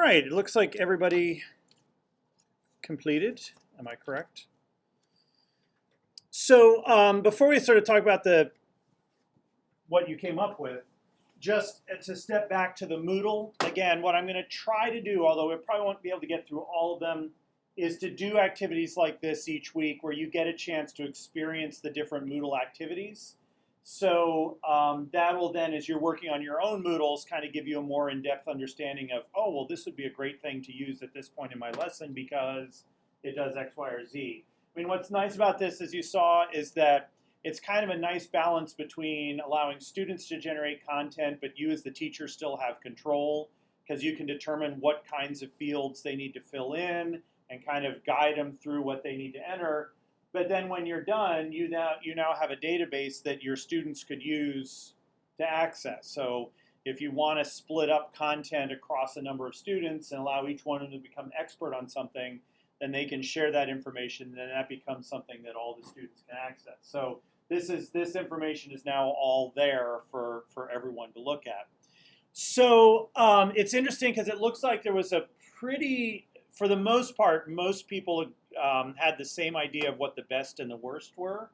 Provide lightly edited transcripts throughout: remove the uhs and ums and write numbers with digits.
right, it looks like everybody completed. Am I correct? So before we sort of talk about what you came up with, just to step back to the Moodle, again, what I'm going to try to do, although we probably won't be able to get through all of them, is to do activities like this each week where you get a chance to experience the different Moodle activities. So that will then, as you're working on your own Moodles, kind of give you a more in-depth understanding of, oh, well, this would be a great thing to use at this point in my lesson because it does X, Y, or Z. I mean, what's nice about this, as you saw, is that it's kind of a nice balance between allowing students to generate content, but you as the teacher still have control because you can determine what kinds of fields they need to fill in and kind of guide them through what they need to enter. But then when you're done, you now have a database that your students could use to access. So if you want to split up content across a number of students and allow each one of them to become expert on something, then they can share that information, and then that becomes something that all the students can access. So this information is now all there for everyone to look at. So it's interesting because it looks like there was a pretty, for the most part, most people had the same idea of what the best and the worst were.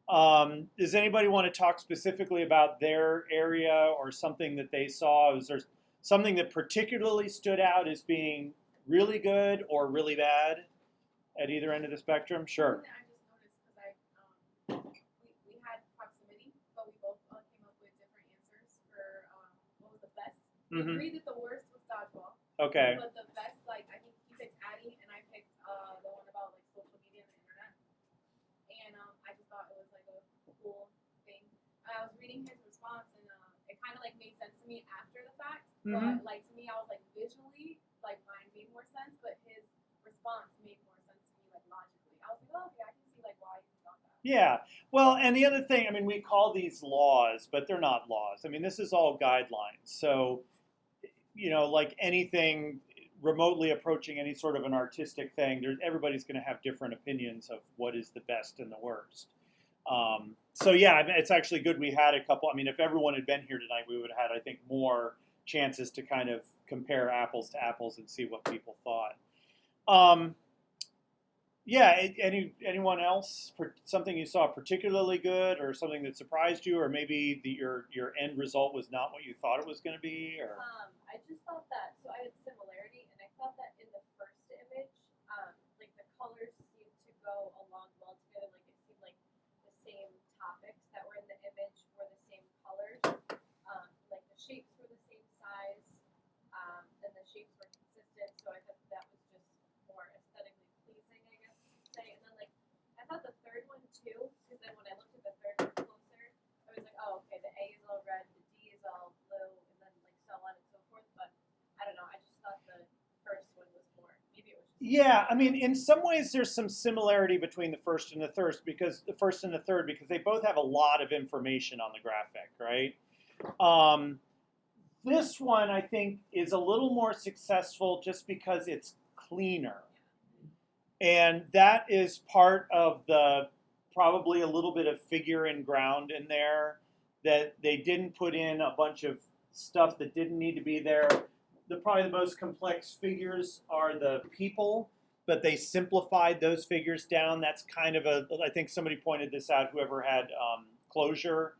Does anybody want to talk specifically about their area or something that they saw? Was there something that particularly stood out as being really good or really bad at either end of the spectrum? Sure. I just noticed because we had proximity, but we both came up with different answers for what was the best. We agreed that the worst was dodgeball. Okay. But the best, like, I think you picked Addie, and I picked the one about like social media and the internet. And I just thought it was like a cool thing. I was reading his response, and it kind of like made sense to me after the fact. But like to me, I was like visually, like mine made more sense, but his response made more sense to me, like logically. I was like, oh, okay, I can see like why you thought that. Yeah. Well, and the other thing, I mean, we call these laws, but they're not laws. I mean, this is all guidelines. So, you know, like anything remotely approaching any sort of an artistic thing, everybody's going to have different opinions of what is the best and the worst. So yeah, I mean, it's actually good we had a couple. I mean, if everyone had been here tonight, we would have had, I think, more chances to kind of compare apples to apples and see what people thought. Yeah, anyone else? Something you saw particularly good, or something that surprised you, or maybe your end result was not what you thought it was going to be, or? I just thought that, so I had similarity, and I thought that in the first image, like the colors seemed to go along well together. Like it seemed like the same topics that were in the image were the same colors. Like the shapes were the same size, and the shapes were consistent. So I thought that was just more aesthetically pleasing, I guess you could say. And then like I thought the third one too, because then when I looked at the third one closer, I was like, oh, okay, the A is all red, the D is all blue, and then like so on and so forth. But I don't know. I just thought the first one was more. Maybe it was. Yeah, I mean, in some ways, there's some similarity between the first and the third because they both have a lot of information on the graphic, right? This one, I think, is a little more successful just because it's cleaner. And that is part of probably a little bit of figure and ground in there, that they didn't put in a bunch of stuff that didn't need to be there. Probably the most complex figures are the people, but they simplified those figures down. That's kind of I think somebody pointed this out, whoever had closure.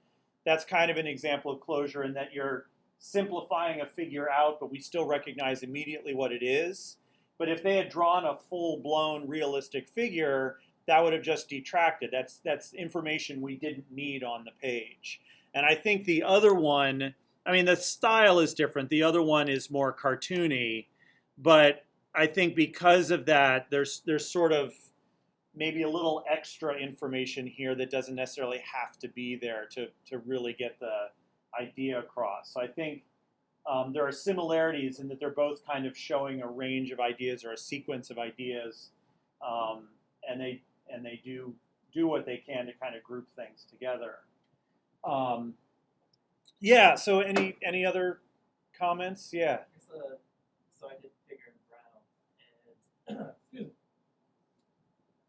That's kind of an example of closure in that you're simplifying a figure out, but we still recognize immediately what it is. But if they had drawn a full-blown realistic figure, that would have just detracted. That's information we didn't need on the page. And I think the other one, I mean, the style is different. The other one is more cartoony, but I think because of that, there's sort of maybe a little extra information here that doesn't necessarily have to be there to really get the idea across. So I think there are similarities in that they're both kind of showing a range of ideas or a sequence of ideas, and they do what they can to kind of group things together. Yeah. So any other comments? Yeah. So I did figure and brown, and excuse me.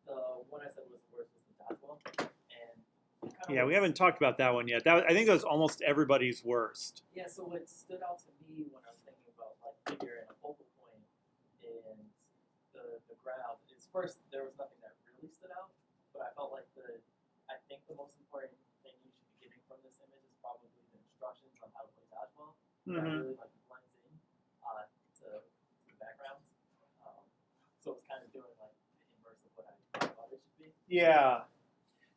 The one I said was the worst was the dodgeball, and yeah, we haven't talked about that one yet. I think that was almost everybody's worst. Yeah. So what stood out to me when I was thinking about like figure and a focal point ground is first there was nothing that really stood out, but I felt like I think the most important thing you should be getting from this image is probably the instructions on how to play dodgeball. That really like blends in to the background. So it's kind of doing like the inverse of what I thought it should be. Yeah.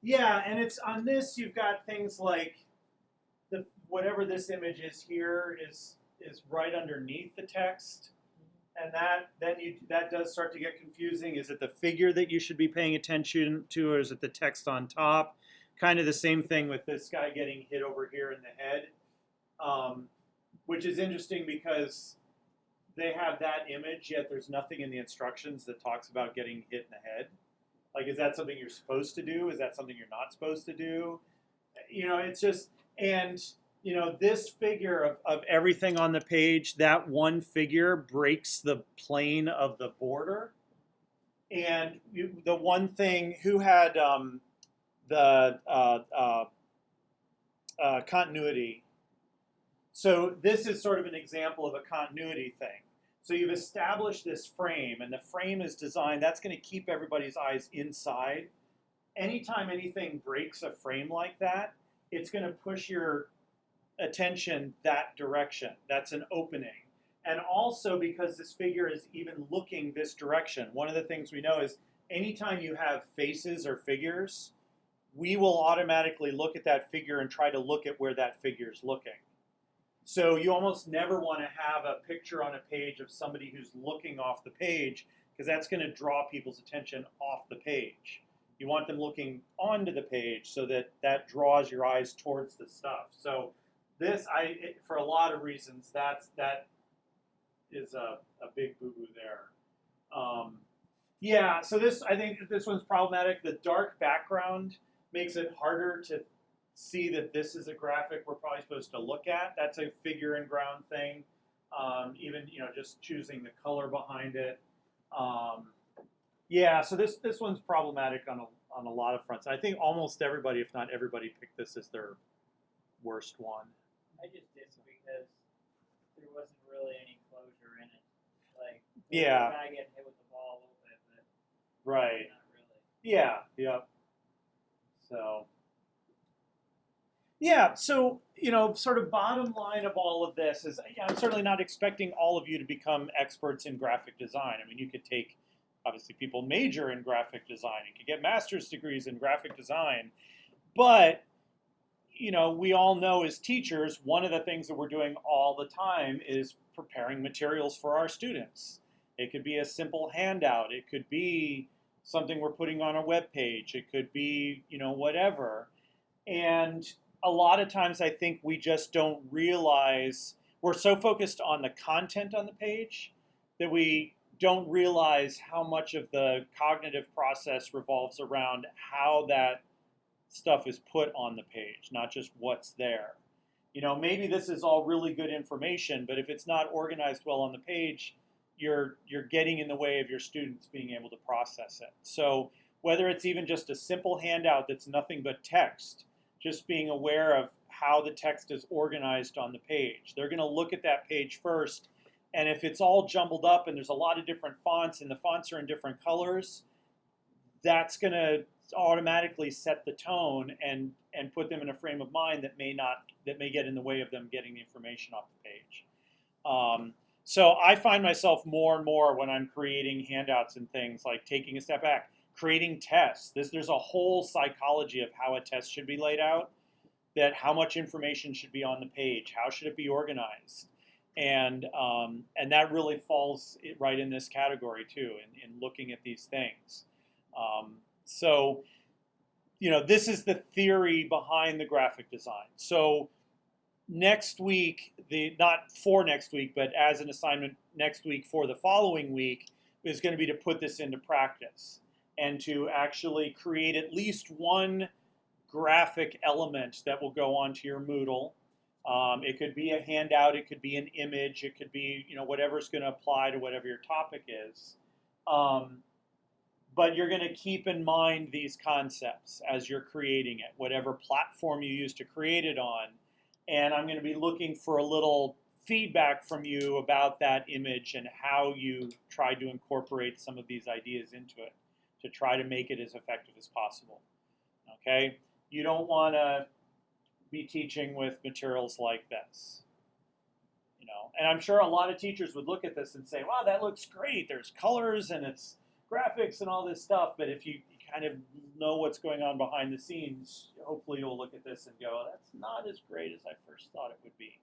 Yeah, and it's on this you've got things like whatever this image is here is right underneath the text. And that does start to get confusing. Is it the figure that you should be paying attention to, or is it the text on top? Kind of the same thing with this guy getting hit over here in the head, which is interesting because they have that image, yet there's nothing in the instructions that talks about getting hit in the head. Like, is that something you're supposed to do? Is that something you're not supposed to do? It's just, and this figure of everything on the page, that one figure breaks the plane of the border. And the one thing, who had the continuity? So this is sort of an example of a continuity thing. So you've established this frame, and the frame is designed, that's going to keep everybody's eyes inside. Anytime anything breaks a frame like that, it's going to push your attention that direction. That's an opening. And also because this figure is even looking this direction, one of the things we know is anytime you have faces or figures, we will automatically look at that figure and try to look at where that figure is looking. So you almost never want to have a picture on a page of somebody who's looking off the page, because that's going to draw people's attention off the page. You want them looking onto the page so that draws your eyes towards the stuff. So this, for a lot of reasons, that is a big boo-boo there. Yeah, so I think this one's problematic. The dark background makes it harder to see that this is a graphic we're probably supposed to look at. That's a figure and ground thing. Even just choosing the color behind it. Yeah, so this one's problematic on a lot of fronts. I think almost everybody, if not everybody, picked this as their worst one. I just did because there wasn't really any closure in it. Like, yeah, the guy getting hit with the ball a little bit, but right. not really. Yeah, yep. So, yeah, so, sort of bottom line of all of this is, I'm certainly not expecting all of you to become experts in graphic design. I mean, you could take, obviously, people major in graphic design. You could get master's degrees in graphic design. But, we all know as teachers, one of the things that we're doing all the time is preparing materials for our students. It could be a simple handout. It could be something we're putting on a web page. It could be, whatever. And a lot of times I think we just don't realize, we're so focused on the content on the page that we don't realize how much of the cognitive process revolves around how that stuff is put on the page, not just what's there. Maybe this is all really good information, but if it's not organized well on the page, you're getting in the way of your students being able to process it. So whether it's even just a simple handout that's nothing but text, just being aware of how the text is organized on the page. They're going to look at that page first, and if it's all jumbled up and there's a lot of different fonts and the fonts are in different colors, that's going to automatically set the tone and put them in a frame of mind that may get in the way of them getting the information off the page. So I find myself more and more when I'm creating handouts and things, like taking a step back, creating tests. There's a whole psychology of how a test should be laid out, that how much information should be on the page, how should it be organized, and that really falls right in this category too, in looking at these things. So, this is the theory behind the graphic design. So next week, not for next week, but as an assignment next week for the following week, is going to be to put this into practice and to actually create at least one graphic element that will go onto your Moodle. It could be a handout, it could be an image, it could be whatever's going to apply to whatever your topic is. But you're going to keep in mind these concepts as you're creating it, whatever platform you use to create it on. And I'm going to be looking for a little feedback from you about that image and how you try to incorporate some of these ideas into it to try to make it as effective as possible. Okay? You don't want to be teaching with materials like this. You know, and I'm sure a lot of teachers would look at this and say, wow, that looks great. There's colors and it's graphics and all this stuff. But if you kind of know what's going on behind the scenes, hopefully you'll look at this and go, that's not as great as I first thought it would be.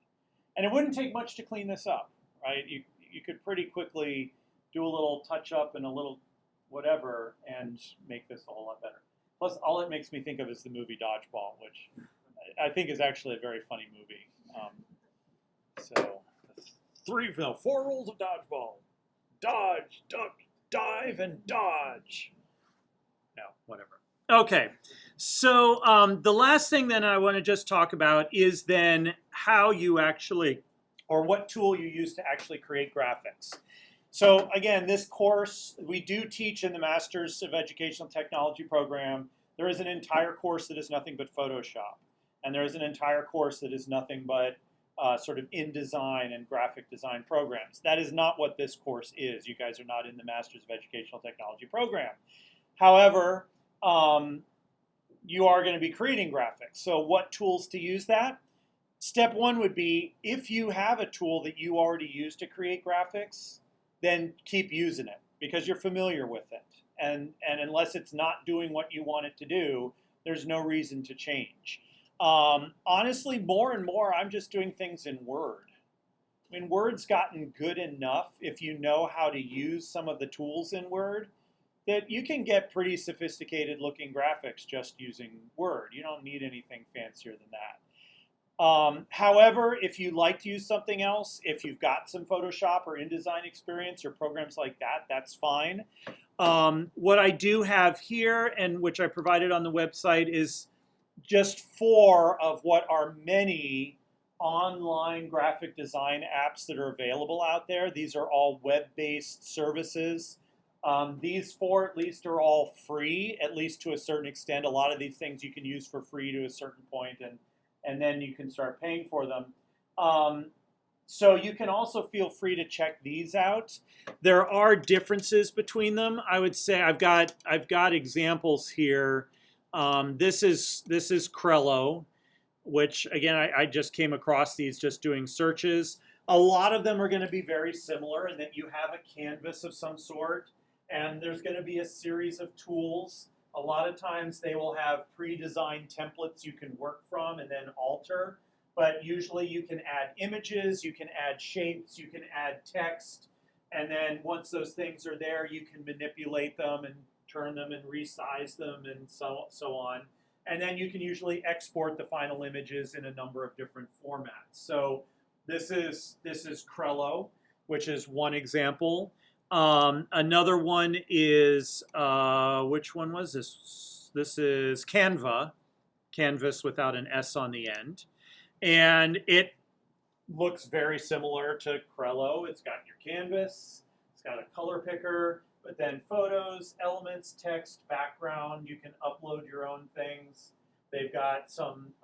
And it wouldn't take much to clean this up, right? You could pretty quickly do a little touch up and a little whatever and make this a whole lot better. Plus, all it makes me think of is the movie Dodgeball, which I think is actually a very funny movie. So, 4 rules of Dodgeball: dodge, duck, dive, and dodge. No, whatever. Okay, so the last thing then I want to just talk about is then how you actually, or what tool you use to actually create graphics. So again, this course, we do teach in the Masters of Educational Technology program. There is an entire course that is nothing but Photoshop. And there is an entire course that is nothing but sort of InDesign and graphic design programs. That is not what this course is. You guys are not in the Masters of Educational Technology program. However, you are going to be creating graphics. So what tools to use that? Step one would be, if you have a tool that you already use to create graphics, then keep using it because you're familiar with it. And unless it's not doing what you want it to do, there's no reason to change. Honestly, more and more, I'm just doing things in Word. I mean, Word's gotten good enough, if you know how to use some of the tools in Word, that you can get pretty sophisticated looking graphics just using Word. You don't need anything fancier than that. However, if you like to use something else, if you've got some Photoshop or InDesign experience or programs like that, that's fine. What I do have here, and which I provided on the website, is just 4 of what are many online graphic design apps that are available out there. These are all web-based services. These 4 at least are all free, at least to a certain extent. A lot of these things you can use for free to a certain point, and then you can start paying for them. So you can also feel free to check these out. There are differences between them. I would say I've got examples here. This is Crello, which again I just came across these just doing searches. A lot of them are going to be very similar in that you have a canvas of some sort, and there's going to be a series of tools. A lot of times they will have pre-designed templates you can work from and then alter. But usually you can add images, you can add shapes, you can add text. And then once those things are there, you can manipulate them and turn them and resize them and so on. And then you can usually export the final images in a number of different formats. So this is Crello, which is one example. Another one is, which one was this? This is Canva, Canvas without an S on the end. And it looks very similar to Crello. It's got your canvas, it's got a color picker, but then photos, elements, text, background. You can upload your own things. They've got some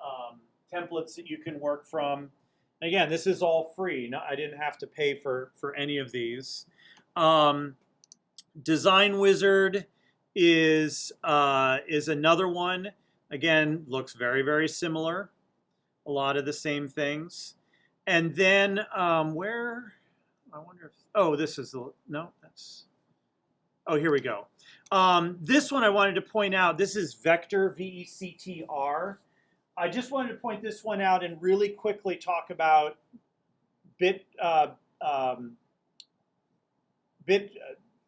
templates that you can work from. Again, this is all free. No, I didn't have to pay for any of these. Design Wizard is another one. Again, looks very, very similar. A lot of the same things. And then where, I wonder if, oh, this is the, no, that's, oh, here we go. This one I wanted to point out, this is Vector, V-E-C-T-R. I just wanted to point this one out and really quickly talk about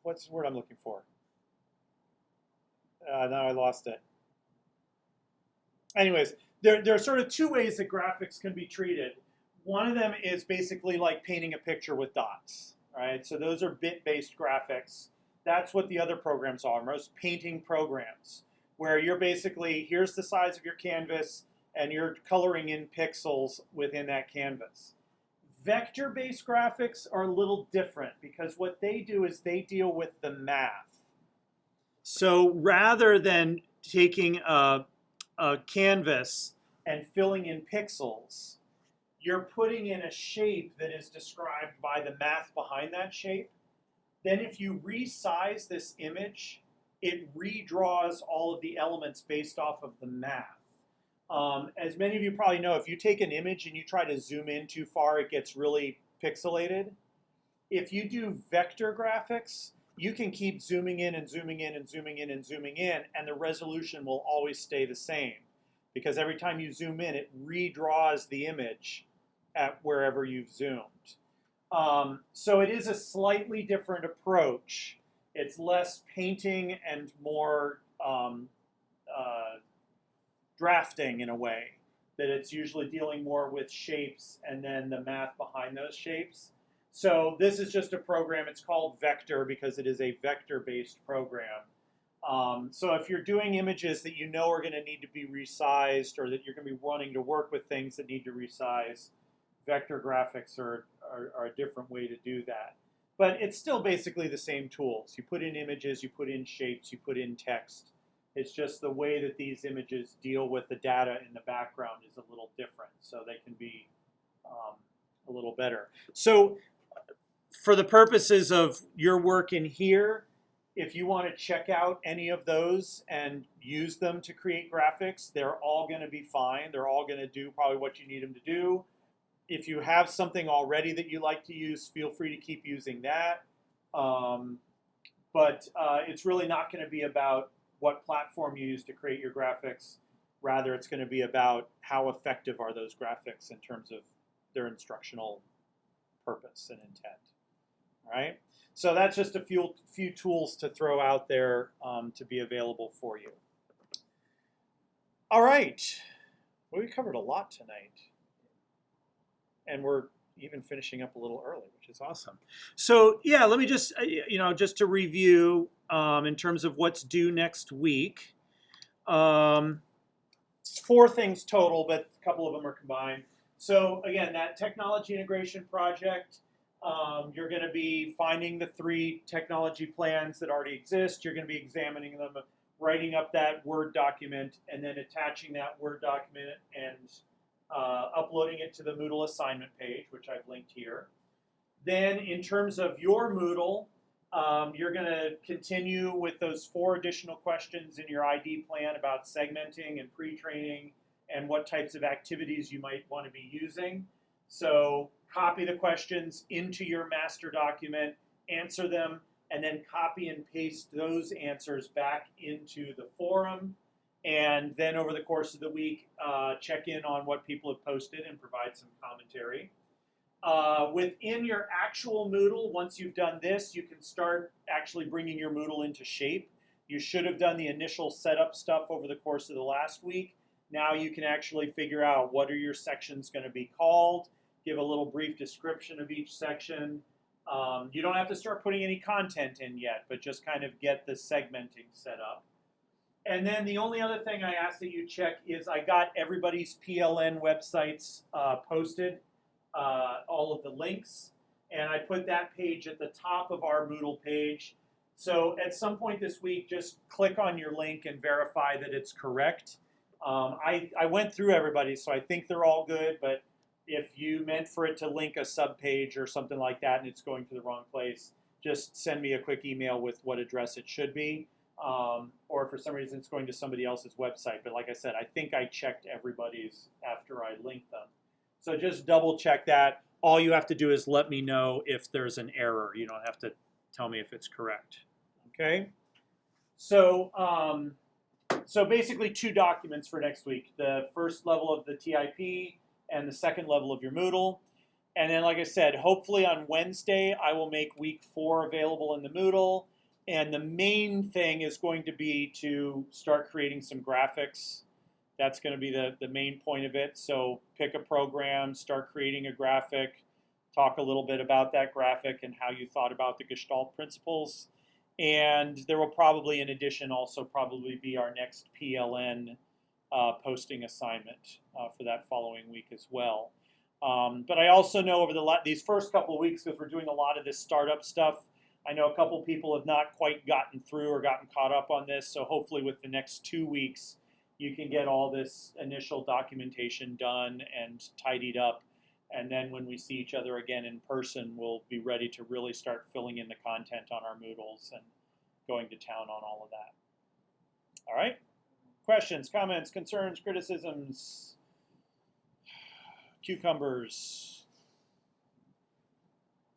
what's the word I'm looking for? Now I lost it. Anyways, there are sort of 2 ways that graphics can be treated. One of them is basically like painting a picture with dots, right? So those are bit-based graphics. That's what the other programs are, most painting programs, where you're basically, here's the size of your canvas, and you're coloring in pixels within that canvas. Vector-based graphics are a little different because what they do is they deal with the math. So rather than taking a canvas and filling in pixels, you're putting in a shape that is described by the math behind that shape. Then if you resize this image, it redraws all of the elements based off of the math. As many of you probably know, if you take an image and you try to zoom in too far, it gets really pixelated. If you do vector graphics, you can keep zooming in and zooming in and zooming in and zooming in, and the resolution will always stay the same. Because every time you zoom in, it redraws the image at wherever you've zoomed. So it is a slightly different approach. It's less painting and more drafting in a way, that it's usually dealing more with shapes and then the math behind those shapes. So this is just a program. It's called Vector because it is a vector-based program. So if you're doing images that you know are going to need to be resized, or that you're going to be wanting to work with things that need to resize, vector graphics are a different way to do that. But it's still basically the same tools. You put in images, you put in shapes, you put in text. It's just the way that these images deal with the data in the background is a little different, so they can be a little better. So for the purposes of your work in here, if you want to check out any of those and use them to create graphics, they're all going to be fine. They're all going to do probably what you need them to do. If you have something already that you like to use, feel free to keep using that. But it's really not going to be about what platform you use to create your graphics. Rather, it's going to be about how effective are those graphics in terms of their instructional purpose and intent. All right? So that's just a few tools to throw out there to be available for you. All right. Well, we covered a lot tonight. And we're even finishing up a little early, which is awesome. So yeah, let me just, just to review in terms of what's due next week. 4 things total, but a couple of them are combined. So again, that technology integration project, you're going to be finding the 3 technology plans that already exist. You're going to be examining them, writing up that Word document, and then attaching that Word document and uploading it to the Moodle assignment page, which I've linked here. Then in terms of your Moodle, you're going to continue with those 4 additional questions in your ID plan about segmenting and pre-training and what types of activities you might want to be using. So copy the questions into your master document, answer them, and then copy and paste those answers back into the forum. And then over the course of the week, check in on what people have posted and provide some commentary. Within your actual Moodle, once you've done this, you can start actually bringing your Moodle into shape. You should have done the initial setup stuff over the course of the last week. Now you can actually figure out what are your sections going to be called, give a little brief description of each section. You don't have to start putting any content in yet, but just kind of get the segmenting set up. And then the only other thing I ask that you check is I got everybody's PLN websites posted, all of the links, and I put that page at the top of our Moodle page. So at some point this week, just click on your link and verify that it's correct. I went through everybody, so I think they're all good, but if you meant for it to link a subpage or something like that and it's going to the wrong place, just send me a quick email with what address it should be. Or if for some reason it's going to somebody else's website. But like I said, I think I checked everybody's after I linked them. So just double check that. All you have to do is let me know if there's an error. You don't have to tell me if it's correct. Okay? So, so basically 2 documents for next week. The first level of the TIP and the second level of your Moodle. And then, like I said, hopefully on Wednesday, I will make week 4 available in the Moodle. And the main thing is going to be to start creating some graphics. That's going to be the main point of it. So pick a program, start creating a graphic, talk a little bit about that graphic and how you thought about the Gestalt principles. And there will probably, in addition, also probably be our next PLN posting assignment for that following week as well. But I also know over these first couple of weeks, because we're doing a lot of this startup stuff, I know a couple people have not quite gotten through or gotten caught up on this, so hopefully with the next 2 weeks, you can get all this initial documentation done and tidied up. And then when we see each other again in person, we'll be ready to really start filling in the content on our Moodles and going to town on all of that. All right? Questions, comments, concerns, criticisms, cucumbers.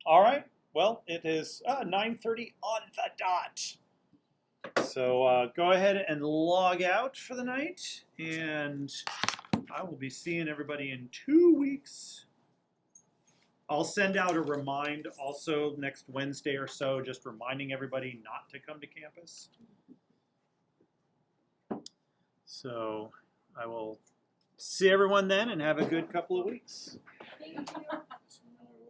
All right. Well, it is 9:30 on the dot. So go ahead and log out for the night, and I will be seeing everybody in 2 weeks. I'll send out a remind also next Wednesday or so, just reminding everybody not to come to campus. So I will see everyone then and have a good couple of weeks. Thank you.